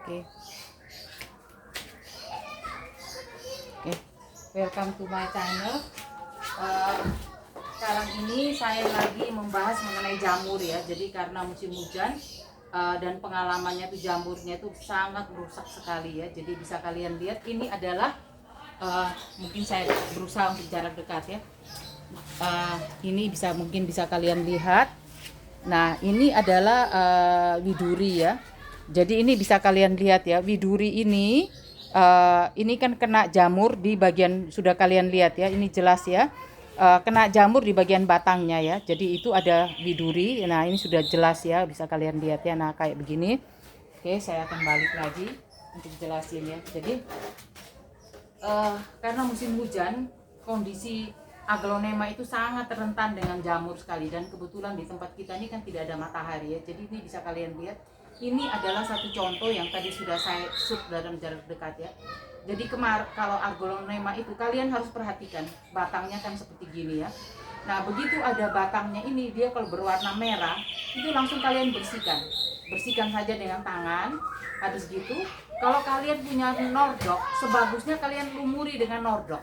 Oke, oke. Welcome to my channel. Eh, Sekarang ini saya lagi membahas mengenai jamur ya. Jadi karena musim hujan dan pengalamannya tuh jamurnya itu sangat merusak sekali ya. Jadi bisa kalian lihat ini adalah mungkin saya berusaha untuk jarak dekat ya. Ini mungkin bisa kalian lihat. Nah, ini adalah widuri ya. Jadi ini bisa kalian lihat ya, widuri ini kan kena jamur di bagian, sudah kalian lihat ya, ini jelas ya. Kena jamur di bagian batangnya ya. Jadi itu ada widuri. Nah, ini sudah jelas ya, bisa kalian lihat ya. Nah, kayak begini. Oke, saya akan balik lagi untuk jelasin ya. Jadi karena musim hujan, kondisi aglonema itu sangat rentan dengan jamur sekali, dan kebetulan di tempat kita ini kan tidak ada matahari ya. Jadi ini bisa kalian lihat, ini adalah satu contoh yang tadi sudah saya shoot dalam jarak dekat ya. Jadi kalau aglonema itu kalian harus perhatikan, batangnya kan seperti gini ya. Nah, begitu ada batangnya ini, dia kalau berwarna merah, itu langsung kalian bersihkan saja dengan tangan. Habis gitu, kalau kalian punya nordok, sebagusnya kalian lumuri dengan nordok.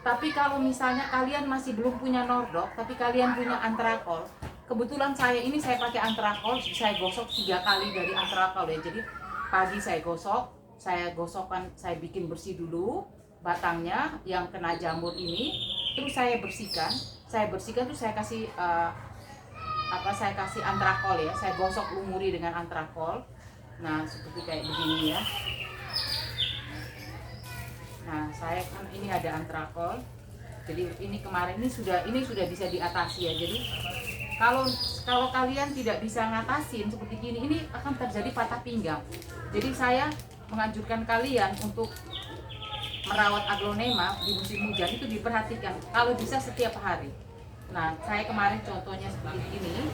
Tapi kalau misalnya kalian masih belum punya nordok, tapi kalian punya antrakol, kebetulan saya pakai antrakol, saya gosok 3 kali dari antrakol ya. Jadi pagi saya gosokkan, saya bikin bersih dulu batangnya yang kena jamur ini, terus saya bersihkan tuh saya kasih saya kasih antrakol ya, saya gosok lumuri dengan antrakol. Nah, seperti kayak begini ya. Nah, saya kan ini ada antrakol. Jadi ini kemarin ini sudah bisa diatasi ya. Jadi kalau kalian tidak bisa ngatasin seperti gini, ini akan terjadi patah pinggang. Jadi saya menganjurkan kalian untuk merawat aglonema di musim hujan itu diperhatikan, kalau bisa setiap hari. Nah, saya kemarin contohnya seperti ini.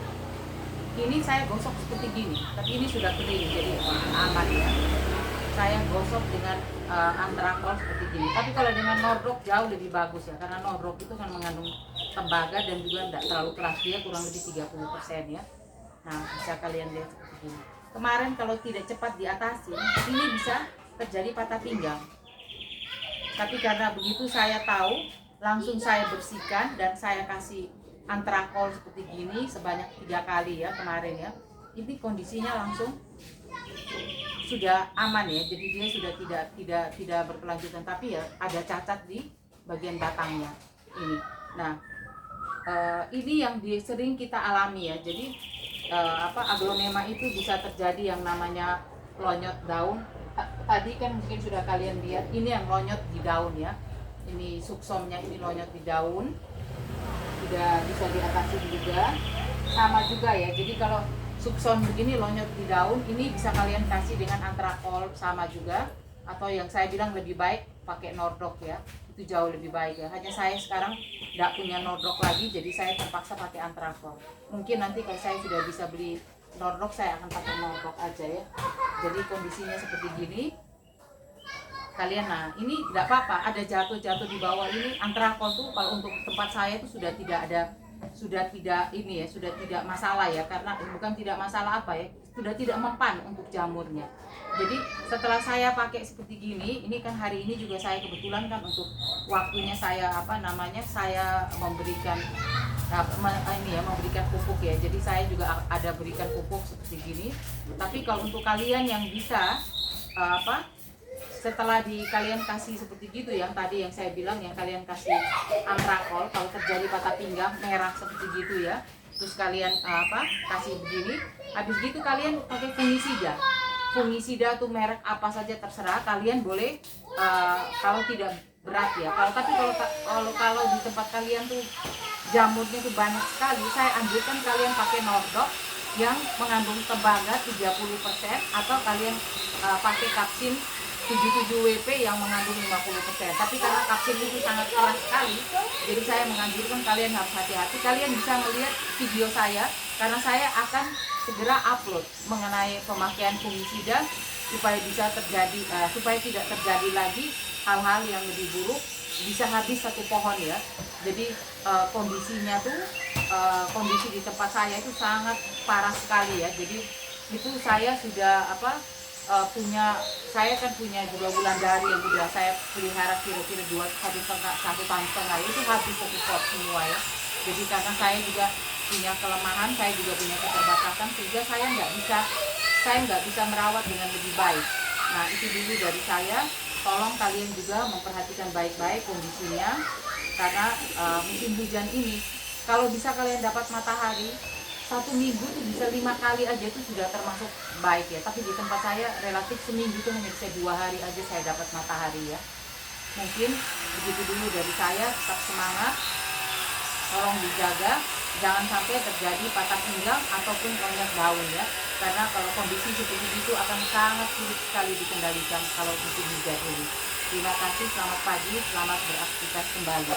Ini saya gosok seperti gini, tapi ini sudah kering jadi aman ya. Saya gosok dengan antrakol seperti gini. Tapi kalau dengan nordok jauh lebih bagus ya, karena nordok itu kan mengandung tembaga dan juga tidak terlalu keras, dia kurang lebih 30% ya. Nah, bisa kalian lihat seperti ini. Kemarin kalau tidak cepat diatasi, ini bisa terjadi patah pinggang. Tapi karena begitu saya tahu, langsung saya bersihkan dan saya kasih antrakol seperti gini sebanyak 3 kali ya kemarin ya. Ini kondisinya langsung sudah aman ya. Jadi dia sudah tidak berkelanjutan, tapi ya ada cacat di bagian batangnya ini. Nah, ini yang sering kita alami ya. Jadi aglonema itu bisa terjadi yang namanya lonyot daun. Tadi kan mungkin sudah kalian lihat, ini yang lonyot di daun ya. Ini suksomnya, ini lonyot di daun. Sudah bisa diatasi juga. Sama juga ya. Jadi kalau suksom begini lonyot di daun, ini bisa kalian kasih dengan antrakol sama juga. Atau yang saya bilang lebih baik pakai nordok ya. Itu jauh lebih baik ya. Hanya saya sekarang tidak punya nordok lagi, jadi saya terpaksa pakai antrakol. Mungkin nanti kalau saya sudah bisa beli nordok, saya akan pakai nordok aja ya. Jadi kondisinya seperti gini. Kalian, nah ini tidak apa-apa, ada jatuh di bawah ini. Antrakol tuh kalau untuk tempat saya itu sudah tidak masalah ya, karena bukan tidak masalah apa ya, sudah tidak mempan untuk jamurnya. Jadi setelah saya pakai seperti gini, ini kan hari ini juga saya kebetulan kan untuk waktunya saya saya memberikan memberikan pupuk ya. Jadi saya juga ada berikan pupuk seperti gini. Tapi kalau untuk kalian yang bisa setelah kalian kasih seperti gitu, yang tadi yang saya bilang, yang kalian kasih antrakol, kalau terjadi patah pinggang merah seperti gitu ya, terus kalian kasih begini, habis gitu kalian pakai fungisida tuh merek apa saja terserah, kalian boleh kalau tidak berat ya. Kalau di tempat kalian tuh jamurnya tuh banyak sekali, saya anjurkan kalian pakai nordok yang mengandung tembaga 30%, atau kalian pakai kapsin 77WP yang mengandung 50%. Tapi karena kapsin itu sangat keras sekali, jadi saya menganjurkan kalian harus hati-hati. Kalian bisa melihat video saya, karena saya akan segera upload mengenai pemakaian fungisida supaya tidak terjadi lagi hal-hal yang lebih buruk, bisa habis satu pohon ya. Jadi kondisinya tuh kondisi di tempat saya itu sangat parah sekali ya. Jadi itu saya sudah saya kan punya juga Wulandari yang udah saya pelihara kira-kira 1,5 tahun itu habis satu pot semua ya. Jadi karena saya juga punya kelemahan, saya juga punya keterbatasan, sehingga saya nggak bisa merawat dengan lebih baik. Nah itu dulu dari saya. Tolong kalian juga memperhatikan baik-baik kondisinya, karena musim hujan ini kalau bisa kalian dapat matahari 1 minggu tuh bisa 5 kali aja, itu sudah termasuk baik ya. Tapi di tempat saya relatif seminggu tuh hanya bisa 2 hari aja saya dapat matahari ya. Mungkin begitu dulu dari saya. Tetap semangat, tolong dijaga, jangan sampai terjadi patah pinggang ataupun ronyak daun ya. Karena kalau kondisi seperti itu akan sangat sulit sekali dikendalikan kalau musim hujan ini. Terima kasih, selamat pagi, selamat beraktivitas kembali.